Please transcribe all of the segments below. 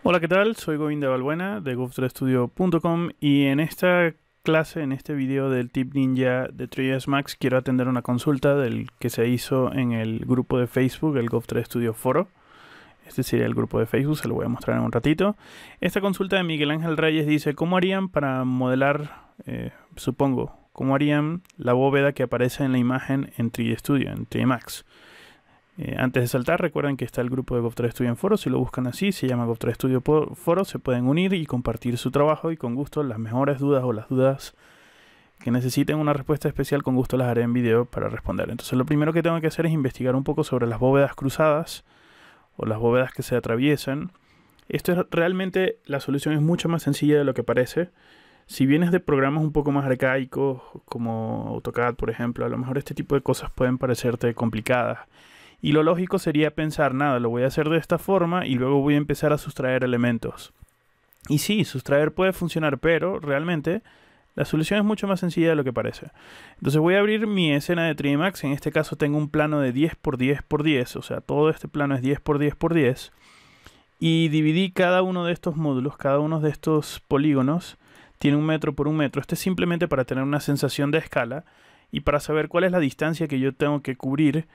Hola, ¿qué tal? Soy Govinda Balbuena de Gov3Studio.com y en esta clase, en este video del Tip Ninja de 3ds Max, quiero atender una consulta del que se hizo en el grupo de Facebook, el Gov3 Studio Foro. Este sería el grupo de Facebook, se lo voy a mostrar en un ratito. Esta consulta de Miguel Ángel Reyes dice: ¿cómo harían para modelar, cómo harían la bóveda que aparece en la imagen en 3D Studio, en 3D Max? Antes de saltar, recuerden que está el grupo de Gov3 Studio en Foro. Si lo buscan así, se llama Gov3 Studio Foro. Se pueden unir y compartir su trabajo, y con gusto las mejores dudas o las dudas que necesiten una respuesta especial, con gusto las haré en video para responder. Entonces lo primero que tengo que hacer es investigar un poco sobre las bóvedas cruzadas o las bóvedas que se atraviesan. Esto es realmente, la solución es mucho más sencilla de lo que parece. Si vienes de programas un poco más arcaicos como AutoCAD, por ejemplo, a lo mejor este tipo de cosas pueden parecerte complicadas. Y lo lógico sería pensar, nada, lo voy a hacer de esta forma y luego voy a empezar a sustraer elementos. Y sí, sustraer puede funcionar, pero realmente la solución es mucho más sencilla de lo que parece. Entonces voy a abrir mi escena de 3ds Max. En este caso tengo un plano de 10 por 10 por 10, o sea, todo este plano es 10 por 10 por 10. Y dividí cada uno de estos módulos, cada uno de estos polígonos tiene 1 metro por 1 metro. Este es simplemente para tener una sensación de escala y para saber cuál es la distancia que yo tengo que cubrir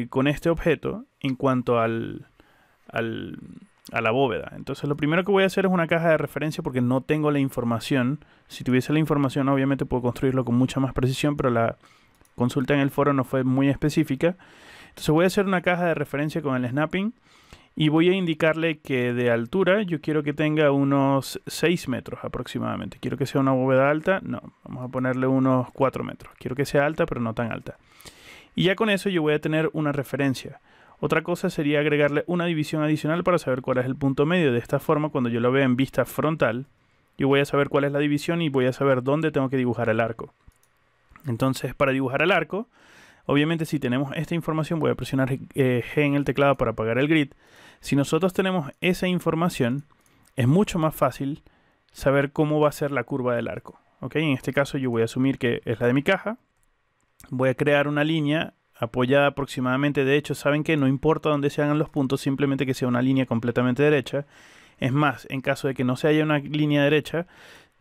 con este objeto en cuanto a la bóveda. Entonces lo primero que voy a hacer es una caja de referencia, porque no tengo la información. Si tuviese la información, obviamente puedo construirlo con mucha más precisión, pero la consulta en el foro no fue muy específica. Entonces voy a hacer una caja de referencia con el snapping y voy a indicarle que de altura yo quiero que tenga unos 6 metros aproximadamente. ¿Quiero que sea una bóveda alta? No, vamos a ponerle unos 4 metros. Quiero que sea alta, pero no tan alta. Y ya con eso yo voy a tener una referencia. Otra cosa sería agregarle una división adicional para saber cuál es el punto medio. De esta forma, cuando yo lo vea en vista frontal, yo voy a saber cuál es la división y voy a saber dónde tengo que dibujar el arco. Entonces, para dibujar el arco, obviamente si tenemos esta información, voy a presionar G en el teclado para apagar el grid. Si nosotros tenemos esa información, es mucho más fácil saber cómo va a ser la curva del arco. ¿Ok? En este caso yo voy a asumir que es la de mi caja. Voy a crear una línea apoyada aproximadamente. De hecho, saben que no importa dónde se hagan los puntos, simplemente que sea una línea completamente derecha. Es más, en caso de que no se haya una línea derecha,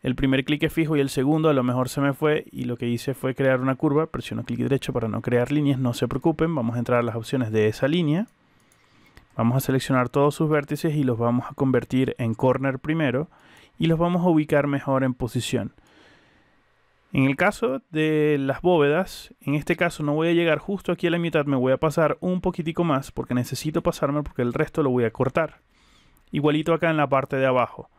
el primer clic es fijo y el segundo a lo mejor se me fue, y lo que hice fue crear una curva. Presiono clic derecho para no crear líneas. No se preocupen, vamos a entrar a las opciones de esa línea. Vamos a seleccionar todos sus vértices y los vamos a convertir en corner primero, y los vamos a ubicar mejor en posición. En el caso de las bóvedas, en este caso no voy a llegar justo aquí a la mitad, me voy a pasar un poquitico más porque necesito pasarme, porque el resto lo voy a cortar. Igualito acá en la parte de abajo.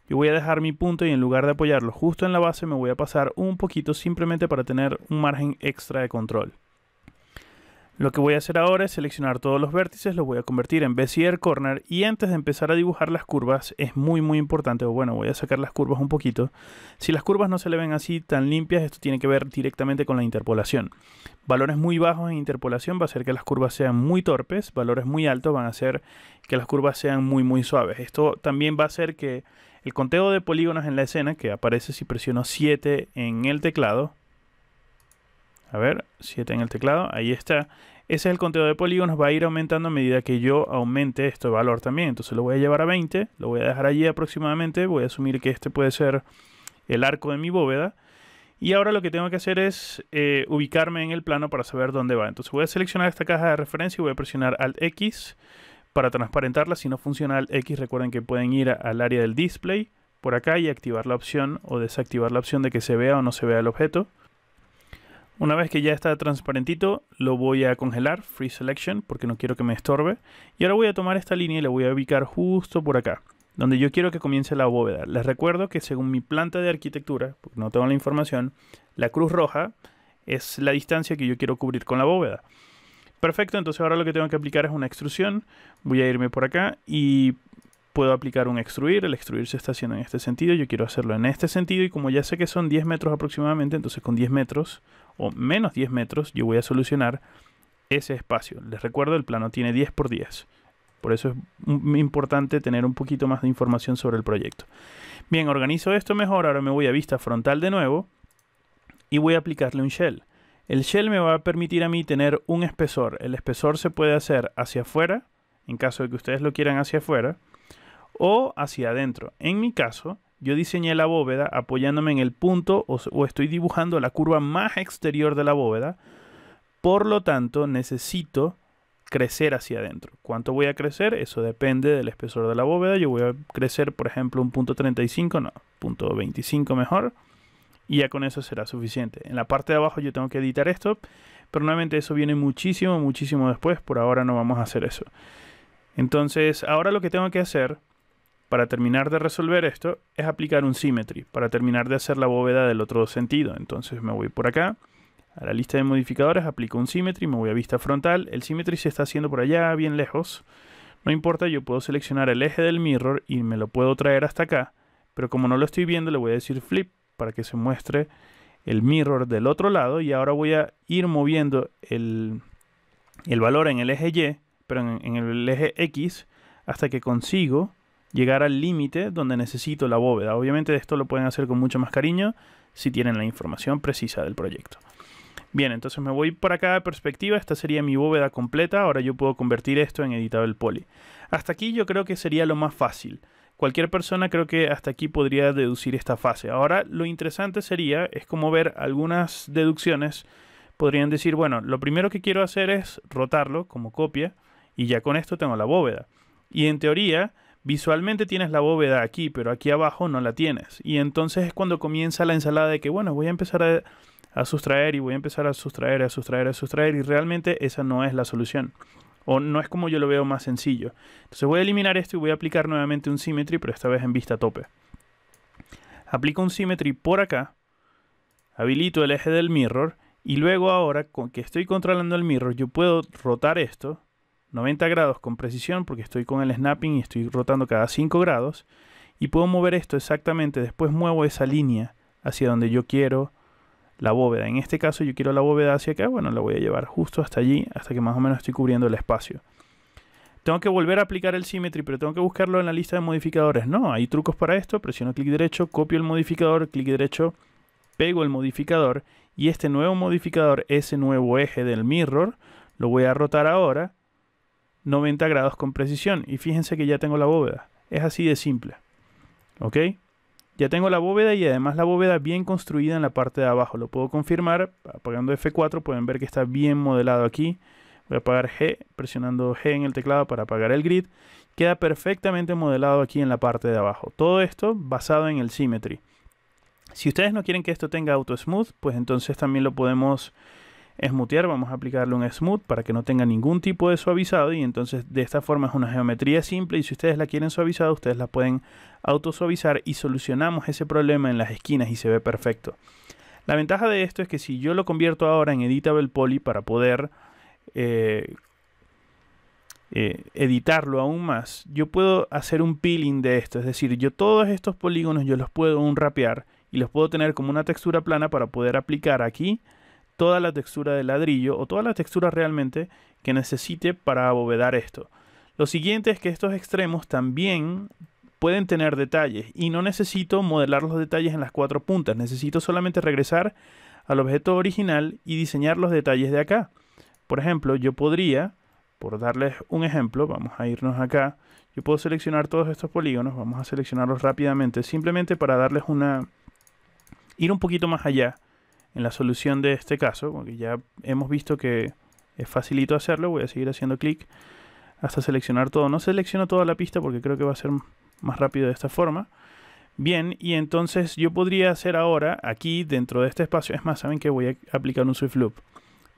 Yo voy a dejar mi punto y en lugar de apoyarlo justo en la base me voy a pasar un poquito, simplemente para tener un margen extra de control. Lo que voy a hacer ahora es seleccionar todos los vértices, los voy a convertir en Bezier Corner, y antes de empezar a dibujar las curvas es muy importante, o bueno, voy a sacar las curvas un poquito. Si las curvas no se le ven así tan limpias, esto tiene que ver directamente con la interpolación. Valores muy bajos en interpolación va a hacer que las curvas sean muy torpes, valores muy altos van a hacer que las curvas sean muy suaves. Esto también va a hacer que el conteo de polígonos en la escena, que aparece si presiono 7 en el teclado, a ver, 7 en el teclado, ahí está. Ese es el conteo de polígonos, va a ir aumentando a medida que yo aumente este valor también. Entonces lo voy a llevar a 20, lo voy a dejar allí aproximadamente. Voy a asumir que este puede ser el arco de mi bóveda. Y ahora lo que tengo que hacer es ubicarme en el plano para saber dónde va. Entonces voy a seleccionar esta caja de referencia y voy a presionar Alt X para transparentarla. Si no funciona Alt X, recuerden que pueden ir al área del display por acá y activar la opción o desactivar la opción de que se vea o no se vea el objeto. Una vez que ya está transparentito, lo voy a congelar, Free Selection, porque no quiero que me estorbe. Y ahora voy a tomar esta línea y la voy a ubicar justo por acá, donde yo quiero que comience la bóveda. Les recuerdo que según mi planta de arquitectura, porque no tengo la información, la cruz roja es la distancia que yo quiero cubrir con la bóveda. Perfecto, entonces ahora lo que tengo que aplicar es una extrusión. Voy a irme por acá y puedo aplicar un extruir. El extruir se está haciendo en este sentido. Yo quiero hacerlo en este sentido, y como ya sé que son 10 metros aproximadamente, entonces con 10 metros o menos 10 metros yo voy a solucionar ese espacio. Les recuerdo, el plano tiene 10 por 10. Por eso es muy importante tener un poquito más de información sobre el proyecto. Bien, organizo esto mejor. Ahora me voy a vista frontal de nuevo y voy a aplicarle un shell. El shell me va a permitir a mí tener un espesor. El espesor se puede hacer hacia afuera, en caso de que ustedes lo quieran hacia afuera, o hacia adentro. En mi caso, yo diseñé la bóveda apoyándome en el punto o estoy dibujando la curva más exterior de la bóveda. Por lo tanto, necesito crecer hacia adentro. ¿Cuánto voy a crecer? Eso depende del espesor de la bóveda. Yo voy a crecer, por ejemplo, un punto 35, no, punto 25 mejor. Y ya con eso será suficiente. En la parte de abajo yo tengo que editar esto, pero nuevamente eso viene muchísimo, muchísimo después. Por ahora no vamos a hacer eso. Entonces, ahora lo que tengo que hacer para terminar de resolver esto es aplicar un symmetry, para terminar de hacer la bóveda del otro sentido. Entonces me voy por acá a la lista de modificadores, aplico un symmetry, me voy a vista frontal. El symmetry se está haciendo por allá, bien lejos. No importa, yo puedo seleccionar el eje del mirror y me lo puedo traer hasta acá. Pero como no lo estoy viendo, le voy a decir flip para que se muestre el mirror del otro lado. Y ahora voy a ir moviendo el valor en el eje Y, pero en el eje X, hasta que consigo llegar al límite donde necesito la bóveda. Obviamente esto lo pueden hacer con mucho más cariño si tienen la información precisa del proyecto. Bien, entonces me voy por acá de perspectiva. Esta sería mi bóveda completa. Ahora yo puedo convertir esto en Editable Poly. Hasta aquí yo creo que sería lo más fácil. Cualquier persona creo que hasta aquí podría deducir esta fase. Ahora lo interesante sería, es como ver algunas deducciones. Podrían decir, bueno, lo primero que quiero hacer es rotarlo como copia y ya con esto tengo la bóveda. Y en teoría, visualmente tienes la bóveda aquí, pero aquí abajo no la tienes. Y entonces es cuando comienza la ensalada de que, bueno, voy a empezar a sustraer y voy a empezar a sustraer, a sustraer, a sustraer, y realmente esa no es la solución. O no es como yo lo veo más sencillo. Entonces voy a eliminar esto y voy a aplicar nuevamente un symmetry, pero esta vez en vista tope. Aplico un symmetry por acá, habilito el eje del mirror, y luego ahora con que estoy controlando el mirror, yo puedo rotar esto 90 grados con precisión, porque estoy con el snapping y estoy rotando cada 5 grados, y puedo mover esto exactamente. Después muevo esa línea hacia donde yo quiero la bóveda. En este caso yo quiero la bóveda hacia acá. Bueno, la voy a llevar justo hasta allí, hasta que más o menos estoy cubriendo el espacio. Tengo que volver a aplicar el symmetry, pero tengo que buscarlo en la lista de modificadores. No, hay trucos para esto. Presiono clic derecho, copio el modificador, clic derecho, pego el modificador, y este nuevo modificador, ese nuevo eje del mirror, lo voy a rotar ahora 90 grados con precisión. Y fíjense que ya tengo la bóveda. Es así de simple. ¿Ok? Ya tengo la bóveda, y además la bóveda bien construida en la parte de abajo. Lo puedo confirmar apagando F4. Pueden ver que está bien modelado aquí. Voy a apagar G, presionando G en el teclado para apagar el grid. Queda perfectamente modelado aquí en la parte de abajo. Todo esto basado en el symmetry. Si ustedes no quieren que esto tenga auto smooth, pues entonces también lo podemos smoothear. Vamos a aplicarle un smooth para que no tenga ningún tipo de suavizado, y entonces de esta forma es una geometría simple, y si ustedes la quieren suavizada, ustedes la pueden auto suavizar y solucionamos ese problema en las esquinas y se ve perfecto. La ventaja de esto es que si yo lo convierto ahora en Editable Poly para poder editarlo aún más, yo puedo hacer un peeling de esto. Es decir, yo todos estos polígonos yo los puedo unwrapear y los puedo tener como una textura plana para poder aplicar aquí toda la textura de ladrillo o toda la textura realmente que necesite para abovedar esto. Lo siguiente es que estos extremos también pueden tener detalles y no necesito modelar los detalles en las 4 puntas. Necesito solamente regresar al objeto original y diseñar los detalles de acá. Por ejemplo, yo podría, por darles un ejemplo, vamos a irnos acá. Yo puedo seleccionar todos estos polígonos, vamos a seleccionarlos rápidamente, simplemente para darles ir un poquito más allá en la solución de este caso, porque ya hemos visto que es facilito hacerlo. Voy a seguir haciendo clic hasta seleccionar todo. No selecciono toda la pista porque creo que va a ser más rápido de esta forma. Bien, y entonces yo podría hacer ahora aquí dentro de este espacio, es más, ¿saben qué? Voy a aplicar un Swift Loop.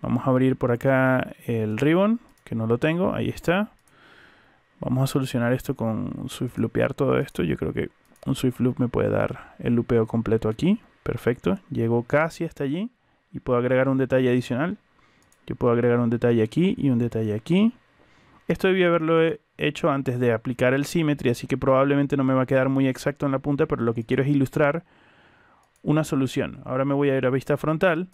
Vamos a abrir por acá el ribbon, que no lo tengo, ahí está. Vamos a solucionar esto con Swift Loopear todo esto. Yo creo que un Swift Loop me puede dar el loopeo completo aquí. Perfecto, llego casi hasta allí y puedo agregar un detalle adicional. Yo puedo agregar un detalle aquí y un detalle aquí. Esto debí haberlo hecho antes de aplicar el symmetry, así que probablemente no me va a quedar muy exacto en la punta, pero lo que quiero es ilustrar una solución. Ahora me voy a ir a vista frontal,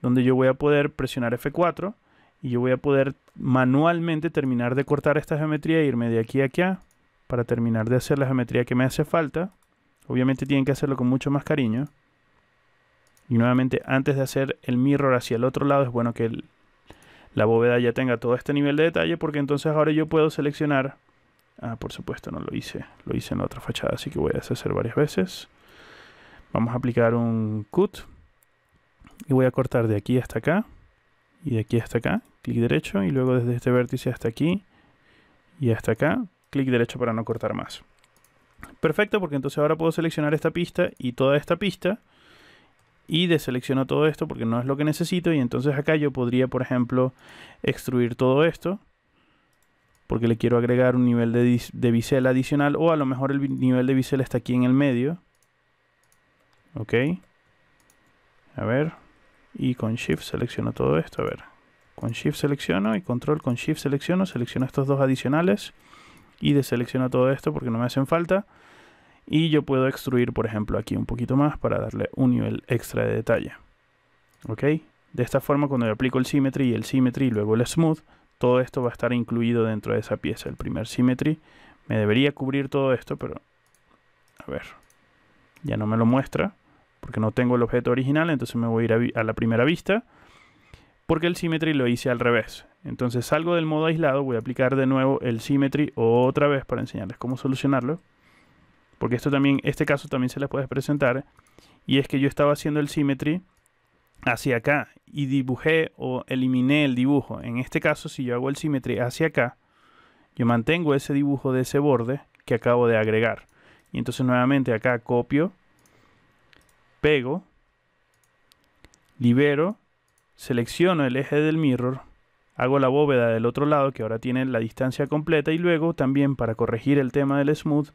donde yo voy a poder presionar F4 y yo voy a poder manualmente terminar de cortar esta geometría e irme de aquí a acá para terminar de hacer la geometría que me hace falta. Obviamente tienen que hacerlo con mucho más cariño. Y nuevamente, antes de hacer el mirror hacia el otro lado, es bueno que la bóveda ya tenga todo este nivel de detalle, porque entonces ahora yo puedo seleccionar Por supuesto no lo hice. Lo hice en la otra fachada, así que voy a deshacer varias veces. Vamos a aplicar un cut. Y voy a cortar de aquí hasta acá. Y de aquí hasta acá. Clic derecho. Y luego desde este vértice hasta aquí. Y hasta acá. Clic derecho para no cortar más. Perfecto, porque entonces ahora puedo seleccionar esta pista y toda esta pista. Y deselecciono todo esto porque no es lo que necesito. Y entonces acá yo podría, por ejemplo, extruir todo esto. Porque le quiero agregar un nivel de bisel adicional. O a lo mejor el nivel de bisel está aquí en el medio. Ok. A ver. Y con Shift selecciono todo esto. A ver. Con Shift selecciono y Control con Shift selecciono. Selecciono estos dos adicionales. Y deselecciono todo esto porque no me hacen falta. Y yo puedo extruir, por ejemplo, aquí un poquito más para darle un nivel extra de detalle. Ok. De esta forma, cuando yo aplico el Symmetry y el Symmetry y luego el Smooth, todo esto va a estar incluido dentro de esa pieza. El primer Symmetry me debería cubrir todo esto, pero a ver, ya no me lo muestra porque no tengo el objeto original. Entonces me voy a ir a la primera vista porque el Symmetry lo hice al revés. Entonces salgo del modo aislado, voy a aplicar de nuevo el Symmetry otra vez para enseñarles cómo solucionarlo. Porque esto también, este caso también se les puede presentar. Y es que yo estaba haciendo el Symmetry hacia acá y dibujé o eliminé el dibujo. En este caso, si yo hago el Symmetry hacia acá, yo mantengo ese dibujo de ese borde que acabo de agregar. Y entonces nuevamente acá copio, pego, libero, selecciono el eje del mirror, hago la bóveda del otro lado que ahora tiene la distancia completa y luego también para corregir el tema del smooth,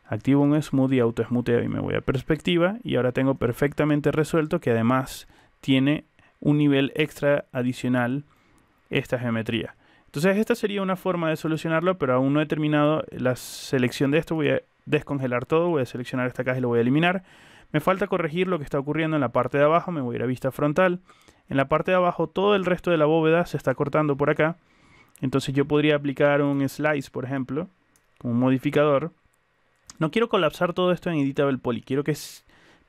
activo un smooth y auto smootheo y me voy a perspectiva y ahora tengo perfectamente resuelto que además tiene un nivel extra adicional esta geometría. Entonces esta sería una forma de solucionarlo, pero aún no he terminado la selección de esto. Voy a descongelar todo, voy a seleccionar esta caja y lo voy a eliminar. Me falta corregir lo que está ocurriendo en la parte de abajo, me voy a ir a vista frontal. En la parte de abajo todo el resto de la bóveda se está cortando por acá. Entonces yo podría aplicar un slice, por ejemplo, como un modificador. No quiero colapsar todo esto en Editable Poly, quiero que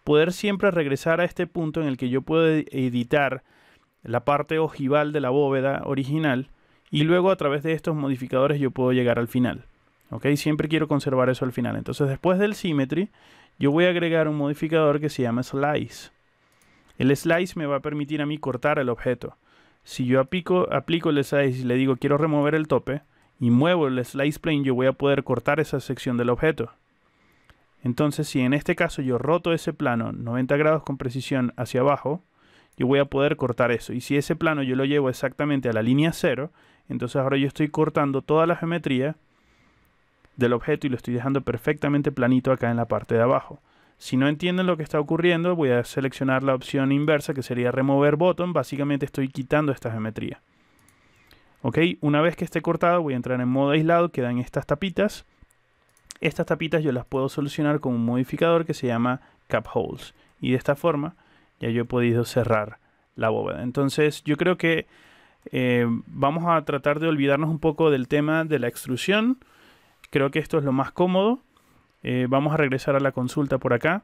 poder siempre regresar a este punto en el que yo puedo editar la parte ojival de la bóveda original y luego a través de estos modificadores yo puedo llegar al final. ¿Ok? Siempre quiero conservar eso al final. Entonces después del Symmetry yo voy a agregar un modificador que se llama Slice. El Slice me va a permitir a mí cortar el objeto. Si yo aplico el Slice y le digo quiero remover el tope y muevo el Slice Plane, yo voy a poder cortar esa sección del objeto. Entonces, si en este caso yo roto ese plano 90 grados con precisión hacia abajo, yo voy a poder cortar eso. Y si ese plano yo lo llevo exactamente a la línea 0, entonces ahora yo estoy cortando toda la geometría del objeto y lo estoy dejando perfectamente planito acá en la parte de abajo. Si no entienden lo que está ocurriendo, voy a seleccionar la opción inversa, que sería Remover Bottom. Básicamente estoy quitando esta geometría. Ok, una vez que esté cortado, voy a entrar en modo aislado, quedan estas tapitas. Estas tapitas yo las puedo solucionar con un modificador que se llama Cap Holes. Y de esta forma ya yo he podido cerrar la bóveda. Entonces yo creo que vamos a tratar de olvidarnos un poco del tema de la extrusión. Creo que esto es lo más cómodo. Vamos a regresar a la consulta por acá.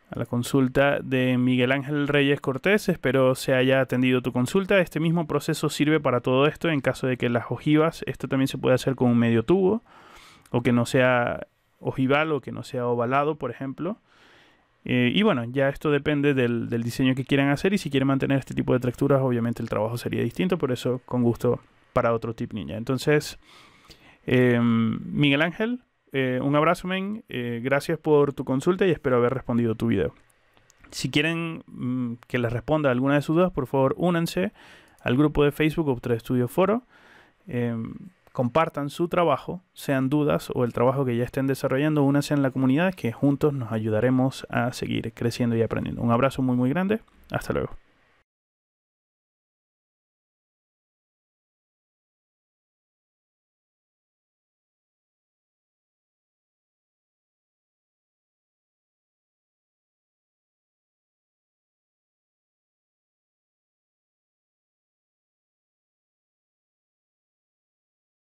A la consulta de Miguel Ángel Reyes Cortés. Espero se haya atendido tu consulta. Este mismo proceso sirve para todo esto. En caso de que las ojivas, esto también se puede hacer con un medio tubo. O que no sea ojival o que no sea ovalado, por ejemplo. Y bueno, ya esto depende del diseño que quieran hacer. Y si quieren mantener este tipo de texturas, obviamente el trabajo sería distinto. Por eso, con gusto, para otro tip ninja. Entonces, Miguel Ángel, un abrazo, men. Gracias por tu consulta y espero haber respondido tu video. Si quieren que les responda alguna de sus dudas, por favor, únanse al grupo de Facebook Optra Studio Foro. Compartan su trabajo, sean dudas o el trabajo que ya estén desarrollando, únanse en la comunidad que juntos nos ayudaremos a seguir creciendo y aprendiendo. Un abrazo muy grande. Hasta luego.